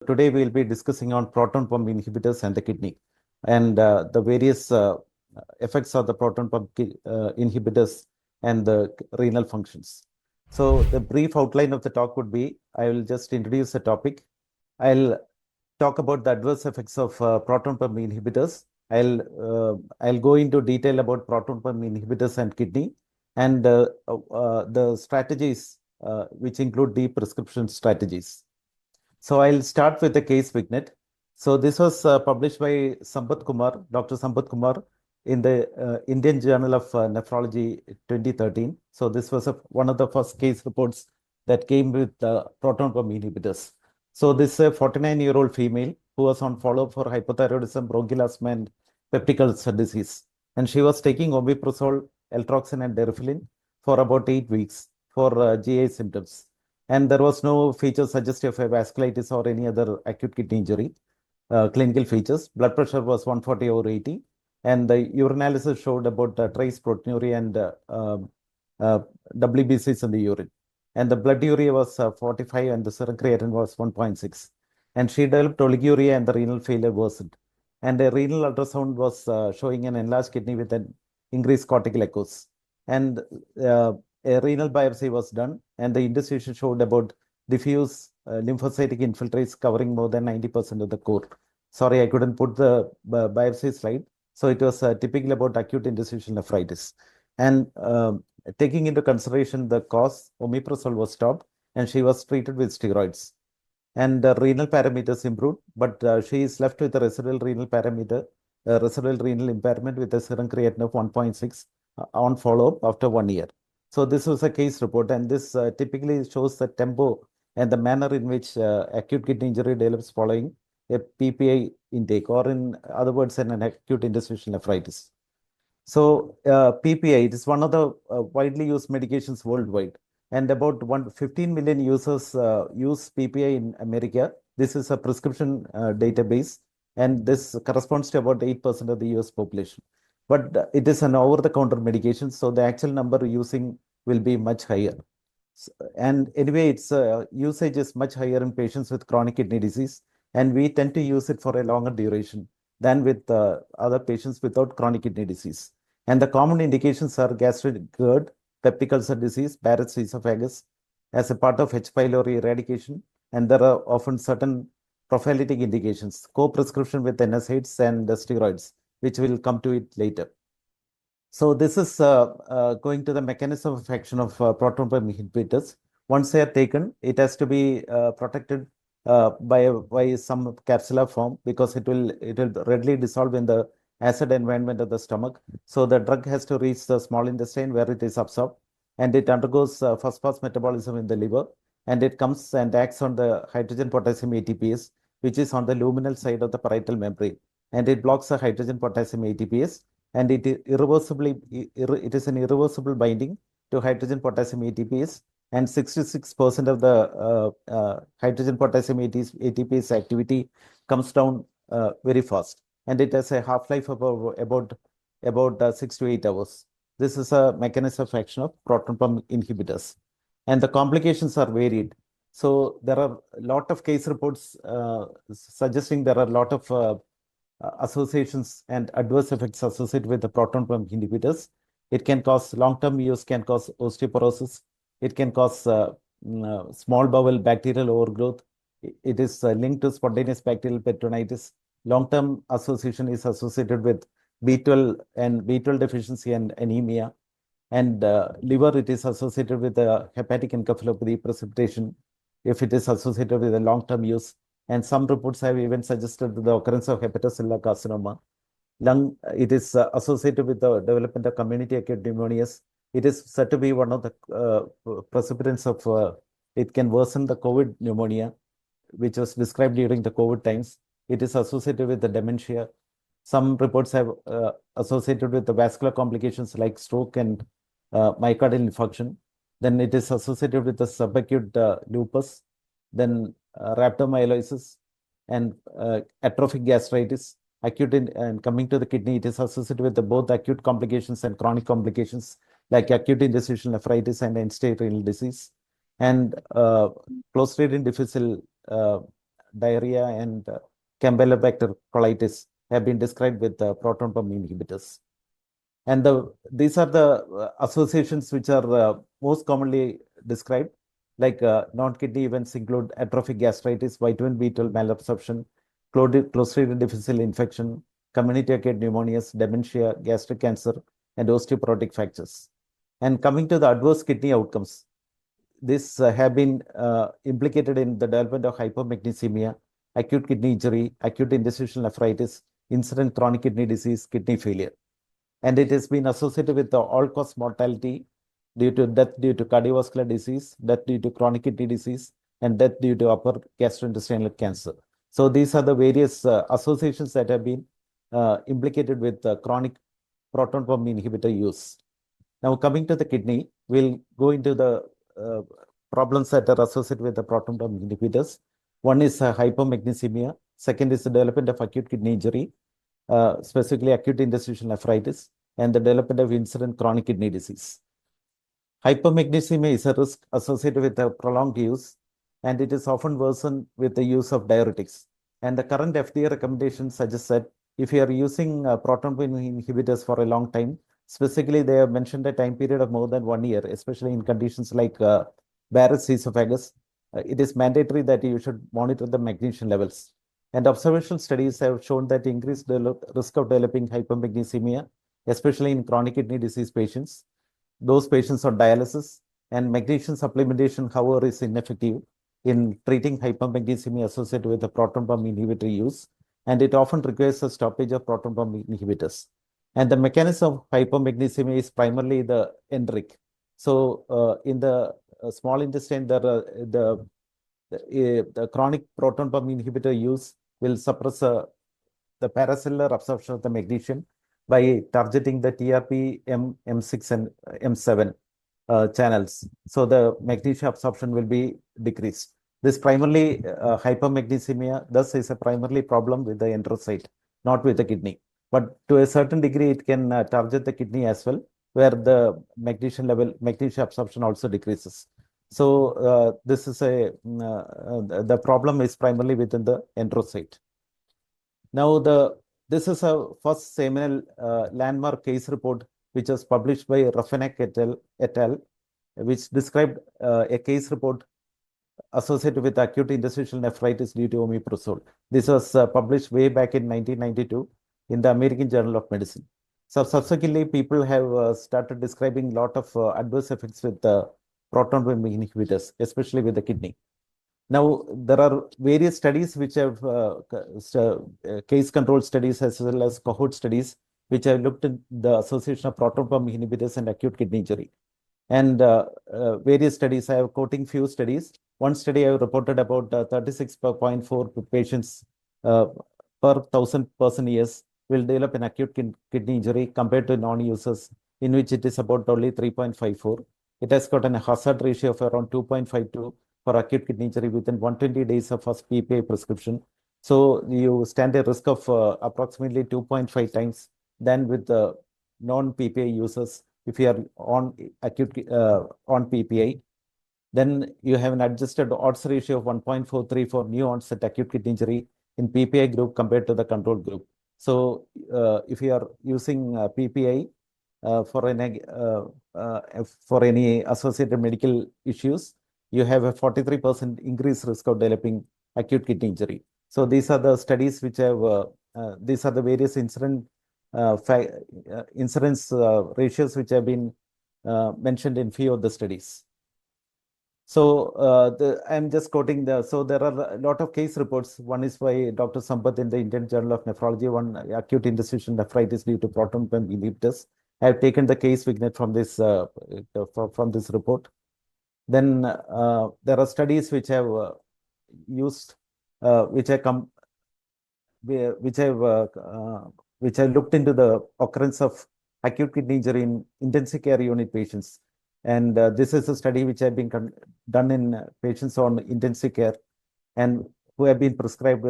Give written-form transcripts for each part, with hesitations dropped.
Today we will be discussing on proton pump inhibitors and the kidney and the various effects of the proton pump inhibitors and the renal functions. So the brief outline of the talk would be, I will just introduce the topic. I'll talk about the adverse effects of proton pump inhibitors. I'll go into detail about proton pump inhibitors and kidney and the strategies which include deep prescription strategies. So I'll start with the case vignette. So this was published by Sampath Kumar, Dr. Sampath Kumar, in the Indian Journal of Nephrology 2013. So this was one of the first case reports that came with proton pump inhibitors. So this 49-year-old female who was on follow-up for hypothyroidism, bronchial asthma, and peptic ulcer disease. And she was taking omeprazole, eltroxin, and deriphyllin for about 8 weeks for GI symptoms. And there was no feature suggestive of vasculitis or any other acute kidney injury. Clinical features, blood pressure was 140/80, and the urinalysis showed about trace proteinuria and WBCs in the urine. And the blood urea was 45 and the serum creatinine was 1.6. And she developed oliguria and the renal failure worsened. And the renal ultrasound was showing an enlarged kidney with an increased cortical echoes. And a renal biopsy was done, and the indecision showed about diffuse lymphocytic infiltrates covering more than 90% of the core. Sorry, I couldn't put the biopsy slide. So it was typically about acute interstitial nephritis. And taking into consideration the cause, omeprazole was stopped, and she was treated with steroids. And the renal parameters improved, but she is left with a residual renal parameter, residual renal impairment with a serum creatinine of 1.6 on follow-up after 1 year. So this was a case report, and this typically shows the tempo and the manner in which acute kidney injury develops following a PPI intake, or in other words, an acute interstitial nephritis. So PPI, it is one of the widely used medications worldwide, and about 15 million users use PPI in America. This is a prescription database, and this corresponds to about 8% of the US population. But it is an over-the-counter medication, so the actual number using will be much higher. And anyway, its usage is much higher in patients with chronic kidney disease, and we tend to use it for a longer duration than with other patients without chronic kidney disease. And the common indications are gastric GERD, peptic ulcer disease, Barrett's esophagus, as a part of H. pylori eradication, and there are often certain prophylactic indications, co-prescription with NSAIDs and steroids, which will come to it later. So this is going to the mechanism of action of proton pump inhibitors. Once they are taken, it has to be protected by some capsular form, because it will readily dissolve in the acid environment of the stomach. So the drug has to reach the small intestine where it is absorbed, and it undergoes first pass metabolism in the liver, and it comes and acts on the hydrogen potassium ATPase, which is on the luminal side of the parietal membrane, and it blocks the hydrogen potassium ATPase, and it is an irreversible binding to hydrogen potassium ATPase, and 66% of the hydrogen potassium ATPase activity comes down very fast, and it has a half-life of about 6 to 8 hours. This is a mechanism of action of proton pump inhibitors, and the complications are varied. So there are a lot of case reports suggesting there are a lot of associations and adverse effects associated with the proton pump inhibitors. It can cause long-term use, can cause osteoporosis. It can cause small bowel bacterial overgrowth. It is linked to spontaneous bacterial peritonitis. Long-term association is associated with B12 and B12 deficiency and anemia. And liver, it is associated with hepatic encephalopathy precipitation if it is associated with a long-term use. And some reports have even suggested the occurrence of hepatocellular carcinoma. Lung, it is associated with the development of community acute pneumonias. It is said to be one of the precipitants of, it can worsen the COVID pneumonia, which was described during the COVID times. It is associated with the dementia. Some reports have associated with the vascular complications like stroke and myocardial infarction. Then it is associated with the subacute lupus, then rhabdomyolysis and atrophic gastritis. And coming to the kidney, it is associated with both acute complications and chronic complications like acute interstitial nephritis and end-stage renal disease. And Clostridium difficile diarrhea and Campylobacter colitis have been described with proton pump inhibitors. And these are the associations which are most commonly described, like non-kidney events include atrophic gastritis, vitamin B12 malabsorption, Clostridium difficile infection, community-acquired pneumonias, dementia, gastric cancer, and osteoporotic fractures. And coming to the adverse kidney outcomes, this have been implicated in the development of hypomagnesemia, acute kidney injury, acute interstitial nephritis, incident chronic kidney disease, kidney failure. And it has been associated with the all-cause mortality due to death due to cardiovascular disease, death due to chronic kidney disease, and death due to upper gastrointestinal cancer. So these are the various associations that have been implicated with chronic proton pump inhibitor use. Now, coming to the kidney, we'll go into the problems that are associated with the proton pump inhibitors. One is hypomagnesemia. Second is the development of acute kidney injury, specifically acute interstitial nephritis, and the development of incident chronic kidney disease. Hypomagnesemia is a risk associated with the prolonged use, and it is often worsened with the use of diuretics. And the current FDA recommendation suggests that if you are using proton pump inhibitors for a long time, specifically they have mentioned a time period of more than 1 year, especially in conditions like Barrett's esophagus, it is mandatory that you should monitor the magnesium levels. And observational studies have shown that increased risk of developing hypomagnesemia, especially in chronic kidney disease patients, those patients on dialysis, and magnesium supplementation, however, is ineffective in treating hypomagnesemia associated with the proton pump inhibitor use, and it often requires a stoppage of proton pump inhibitors. And the mechanism of hypomagnesemia is primarily the enteric. So in the small intestine, the chronic proton pump inhibitor use will suppress the paracellular absorption of the magnesium by targeting the TRP M6 and M7 channels. So the magnesium absorption will be decreased. This primarily hypomagnesemia thus is a primarily problem with the enterocyte, not with the kidney. But to a certain degree, it can target the kidney as well, where the magnesium absorption also decreases. So this is the problem is primarily within the enterocyte. Now this is a first seminal landmark case report which was published by Raffanek et al., which described a case report associated with acute interstitial nephritis due to omeprazole. This was published way back in 1992 in the American Journal of Medicine. So subsequently, people have started describing a lot of adverse effects with proton pump inhibitors, especially with the kidney. Now, there are various studies which have case control studies as well as cohort studies which have looked at the association of proton pump inhibitors and acute kidney injury. And various studies, I have quoting few studies. One study I have reported about 36.4 patients per 1,000 person years will develop an acute kidney injury compared to non-users, in which it is about only 3.54. It has got a hazard ratio of around 2.52 for acute kidney injury within 120 days of first PPI prescription. So you stand a risk of approximately 2.5 times than with the non-PPI users if you are on acute on PPI. Then you have an adjusted odds ratio of 1.43 for new onset acute kidney injury in PPI group compared to the control group. So if you are using PPI for any associated medical issues, you have a 43% increased risk of developing acute kidney injury. So these are the studies which have, these are the various incidence ratios which have been mentioned in few of the studies. So I'm just quoting so there are a lot of case reports. One is by Dr. Sampath in the Indian Journal of Nephrology, one acute interstitial nephritis due to proton pump inhibitors. I have taken the case vignette from this report. Then there are studies which have used, which have looked into the occurrence of acute kidney injury in intensive care unit patients. And this is a study which has been done in patients on intensive care and who have been prescribed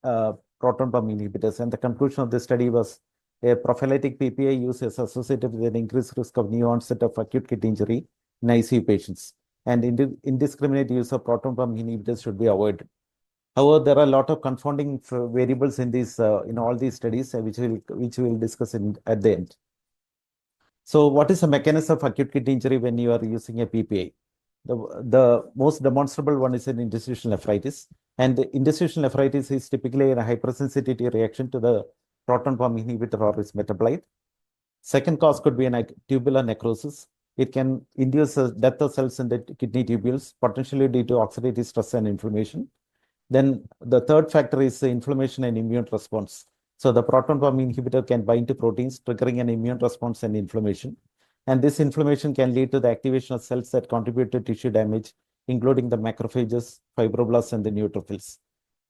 proton pump inhibitors. And the conclusion of the study was a prophylactic PPI use is associated with an increased risk of new onset of acute kidney injury in ICU patients. And indiscriminate use of proton pump inhibitors should be avoided. However, there are a lot of confounding variables in these in all these studies, which we will discuss at the end. So, what is the mechanism of acute kidney injury when you are using a PPI? The most demonstrable one is an interstitial nephritis, and the interstitial nephritis is typically a hypersensitivity reaction to the proton pump inhibitor or its metabolite. Second cause could be an tubular necrosis. It can induce death of cells in the kidney tubules, potentially due to oxidative stress and inflammation. Then the third factor is inflammation and immune response. So the proton pump inhibitor can bind to proteins, triggering an immune response and inflammation. And this inflammation can lead to the activation of cells that contribute to tissue damage, including the macrophages, fibroblasts, and the neutrophils.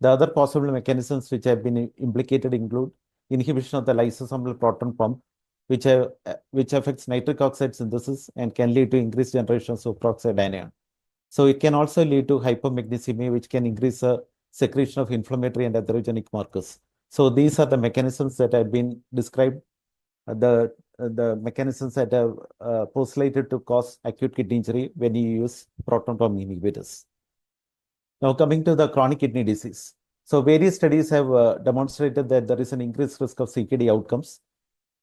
The other possible mechanisms which have been implicated include inhibition of the lysosomal proton pump, which affects nitric oxide synthesis and can lead to increased generation of superoxide anion. So it can also lead to hypomagnesemia, which can increase the secretion of inflammatory and atherogenic markers. So these are the mechanisms that have been described, the mechanisms that are postulated to cause acute kidney injury when you use proton pump inhibitors. Now coming to the chronic kidney disease. So various studies have demonstrated that there is an increased risk of CKD outcomes.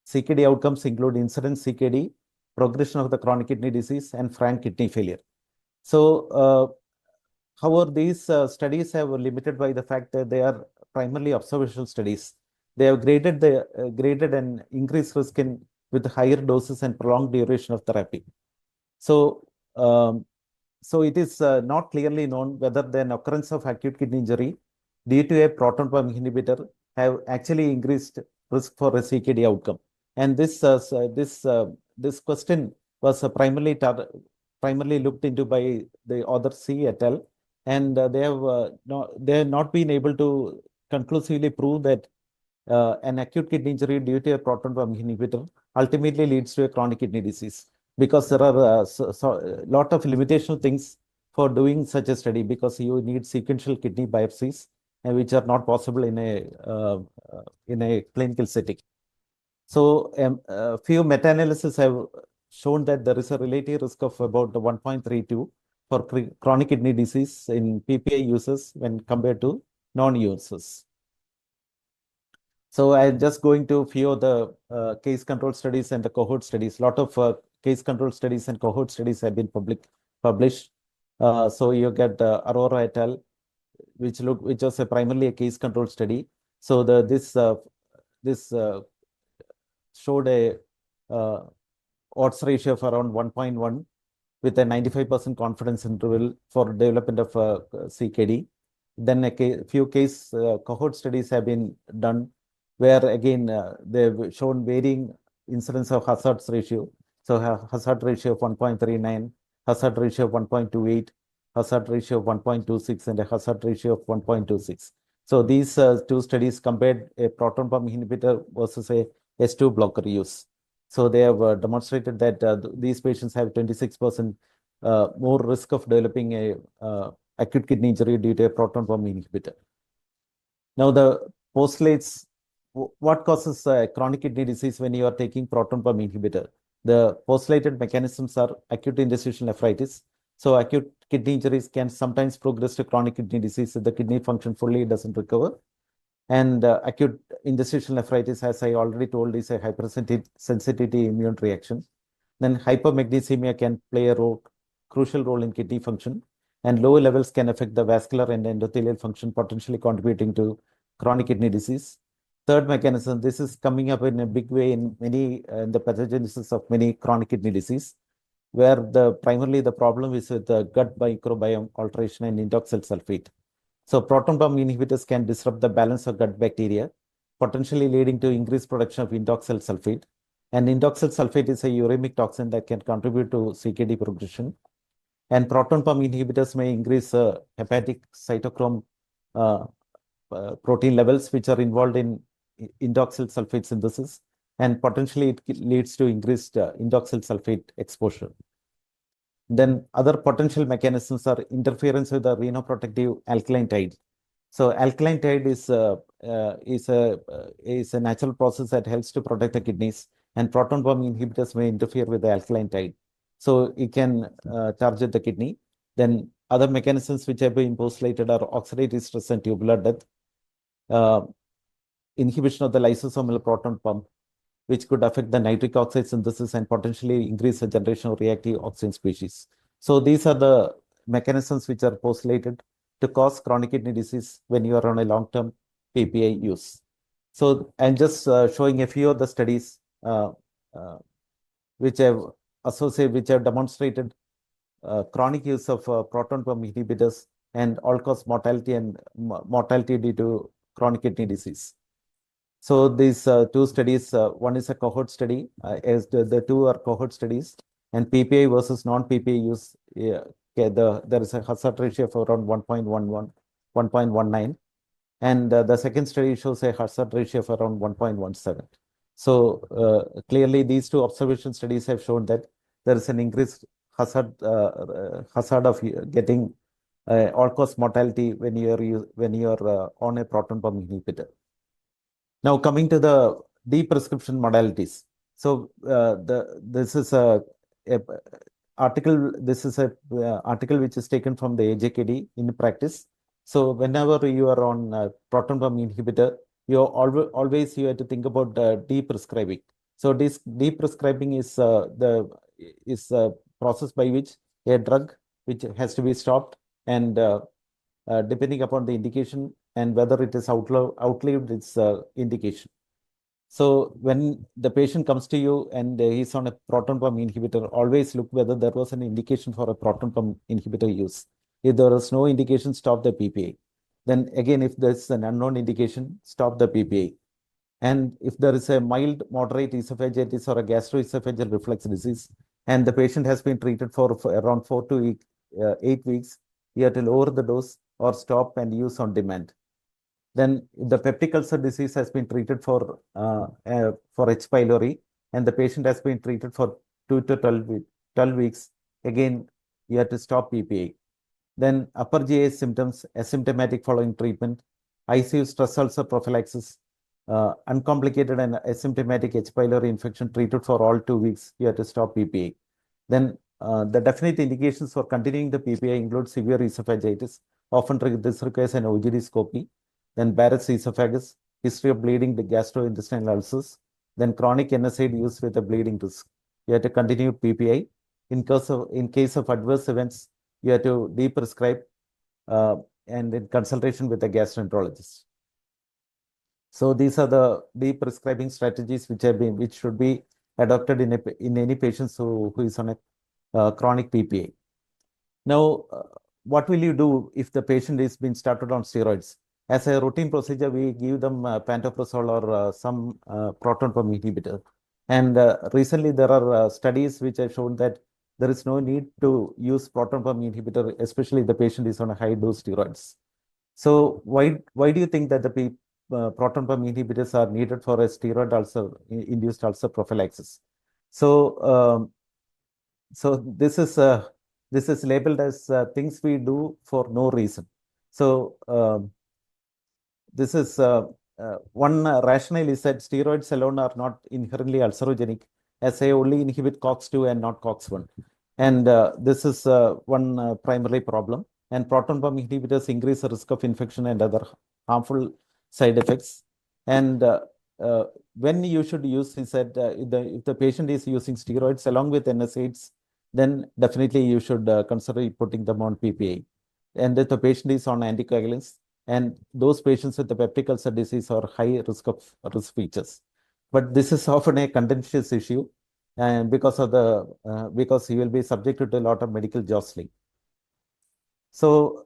CKD outcomes include incident CKD, progression of the chronic kidney disease, and frank kidney failure. So, however, these studies have limited by the fact that they are primarily observational studies. They have graded an increased risk in with higher doses and prolonged duration of therapy. So, so it is not clearly known whether the occurrence of acute kidney injury due to a proton pump inhibitor have actually increased risk for a CKD outcome. And this question was primarily looked into by the author C et al. And they have not been able to conclusively prove that an acute kidney injury due to a proton pump inhibitor ultimately leads to a chronic kidney disease, because there are a lot of limitational things for doing such a study, because you need sequential kidney biopsies, which are not possible in a clinical setting. So a few meta-analyses have shown that there is a relative risk of about 1.32 for chronic kidney disease in PPI users when compared to non-users. So I'm just going to few of the case control studies and the cohort studies. A lot of case control studies and cohort studies have been published. So you get Aurora et al., which was primarily a case control study. So this showed a odds ratio of around 1.1 with a 95% confidence interval for development of CKD. Then a few case cohort studies have been done where again they've shown varying incidence of hazards ratio. So hazard ratio of 1.39, hazard ratio of 1.28, hazard ratio of 1.26, and a hazard ratio of 1.26. So these two studies compared a proton pump inhibitor versus a S2 blocker use. So they have demonstrated that these patients have 26% more risk of developing a acute kidney injury due to a proton pump inhibitor. Now the postulates what causes chronic kidney disease when you are taking proton pump inhibitor. The postulated mechanisms are acute interstitial nephritis. So acute kidney injuries can sometimes progress to chronic kidney disease if the kidney function fully doesn't recover. And acute interstitial nephritis, as I already told, is a hypersensitivity immune reaction. Then hypermagnesemia can play a crucial role in kidney function, and low levels can affect the vascular and endothelial function, potentially contributing to chronic kidney disease. Third mechanism, this is coming up in a big way in the pathogenesis of many chronic kidney disease, where primarily the problem is with the gut microbiome alteration and indoxyl sulfate. So proton pump inhibitors can disrupt the balance of gut bacteria, potentially leading to increased production of indoxyl sulfate. And indoxyl sulfate is a uremic toxin that can contribute to CKD progression. And proton pump inhibitors may increase hepatic cytochrome protein levels, which are involved in indoxyl sulfate synthesis, and potentially it leads to increased indoxyl sulfate exposure. Then other potential mechanisms are interference with the renoprotective alkaline tide. So alkaline tide is a natural process that helps to protect the kidneys, and proton pump inhibitors may interfere with the alkaline tide. So it can target the kidney. Then other mechanisms which have been postulated are oxidative stress and tubular death, inhibition of the lysosomal proton pump, which could affect the nitric oxide synthesis and potentially increase the generation of reactive oxygen species. So these are the mechanisms which are postulated to cause chronic kidney disease when you are on a long-term PPI use. So I'm just showing a few of the studies uh, which have demonstrated chronic use of proton pump inhibitors and all-cause mortality and mortality due to chronic kidney disease. So these two studies, one is a cohort study, as the two are cohort studies, and PPI versus non-PPI use, there is a hazard ratio of around 1.11, 1.19, and the second study shows a hazard ratio of around 1.17. So clearly, these two observation studies have shown that there is an increased hazard of getting all-cause mortality when you're on a proton pump inhibitor. Now coming to the deprescription modalities. So this is a article. This is a article which is taken from the AJKD in practice. So whenever you are on proton pump inhibitor, you always you have to think about deprescribing. So this deprescribing is the process by which a drug which has to be stopped, and depending upon the indication and whether it is outlived its indication. So when the patient comes to you and he's on a proton pump inhibitor, always look whether there was an indication for a proton pump inhibitor use. If there is no indication, stop the PPA. Then again, if there's an unknown indication, stop the PPA. And if there is a mild, moderate esophagitis or a gastroesophageal reflux disease, and the patient has been treated for around 8 weeks, you have to lower the dose or stop and use on demand. Then the peptic ulcer disease has been treated for H. pylori, and the patient has been treated for 2 to 12 weeks. Again, you have to stop PPA. Then upper GI symptoms, asymptomatic following treatment, ICU stress ulcer prophylaxis, uncomplicated and asymptomatic H. pylori infection treated for all 2 weeks, you have to stop PPA. Then the definite indications for continuing the PPI include severe esophagitis. Often this requires an OGD scopy. Then Barrett's esophagus, history of bleeding, the gastrointestinal ulcers. Then chronic NSAID use with a bleeding risk. You have to continue PPI. In case of adverse events, you have to deprescribe and in consultation with a gastroenterologist. So these are the deprescribing strategies which should be adopted in any patients who is on a chronic PPA. Now, what will you do if the patient is being started on steroids? As a routine procedure, we give them pantoprazole or some proton pump inhibitor. And recently, there are studies which have shown that there is no need to use proton pump inhibitor, especially if the patient is on a high dose steroids. So why do you think that the proton pump inhibitors are needed for a steroid ulcer induced ulcer prophylaxis? So this is labeled as things we do for no reason. So this is one rationale is that steroids alone are not inherently ulcerogenic, as they only inhibit COX-2 and not COX-1. And this is one primary problem. And proton pump inhibitors increase the risk of infection and other harmful side effects. And when you should use is that if the patient is using steroids along with NSAIDs, then definitely you should consider putting them on PPA. And if the patient is on anticoagulants, and those patients with the peptic ulcer disease are high risk features. But this is often a contentious issue, and because he will be subjected to a lot of medical jostling. So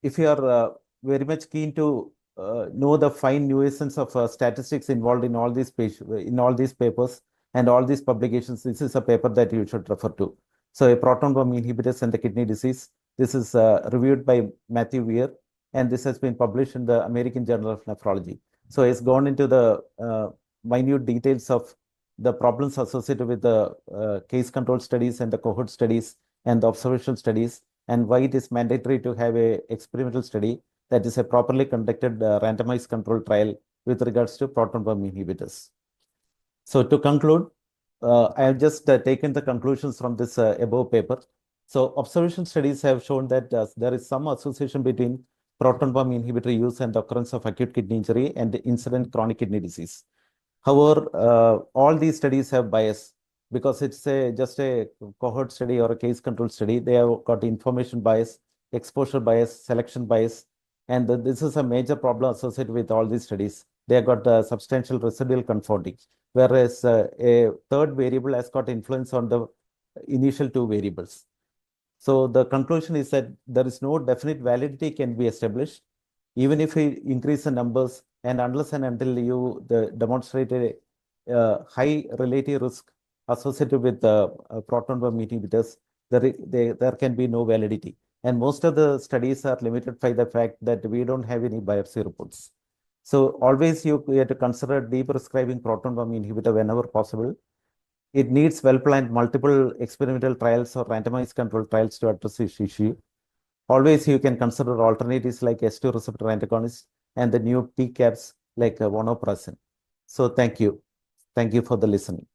if you are very much keen to know the fine nuisance of statistics involved in all these papers and all these publications, this is a paper that you should refer to. So a proton pump inhibitors and the kidney disease. This is reviewed by Matthew Weir, and this has been published in the American Journal of Nephrology. So it's gone into the minute details of the problems associated with the case control studies and the cohort studies and the observational studies, and why it is mandatory to have a experimental study that is a properly conducted randomized control trial with regards to proton pump inhibitors. So to conclude, I have just taken the conclusions from this above paper. So observation studies have shown that there is some association between proton pump inhibitor use and the occurrence of acute kidney injury and incident chronic kidney disease. However, all these studies have bias because it's just a cohort study or a case control study. They have got information bias, exposure bias, selection bias, and this is a major problem associated with all these studies. They have got substantial residual confounding, whereas a third variable has got influence on the initial two variables. So the conclusion is that there is no definite validity can be established, even if we increase the numbers and unless and until you demonstrate a high relative risk associated with proton pump inhibitors, there can be no validity. And most of the studies are limited by the fact that we don't have any biopsy reports. So always you have to consider deprescribing proton pump inhibitor whenever possible. It needs well-planned multiple experimental trials or randomized control trials to address this issue. Always you can consider alternatives like S2 receptor antagonists and the new PCABs like vonoprazan. So thank you. Thank you for the listening.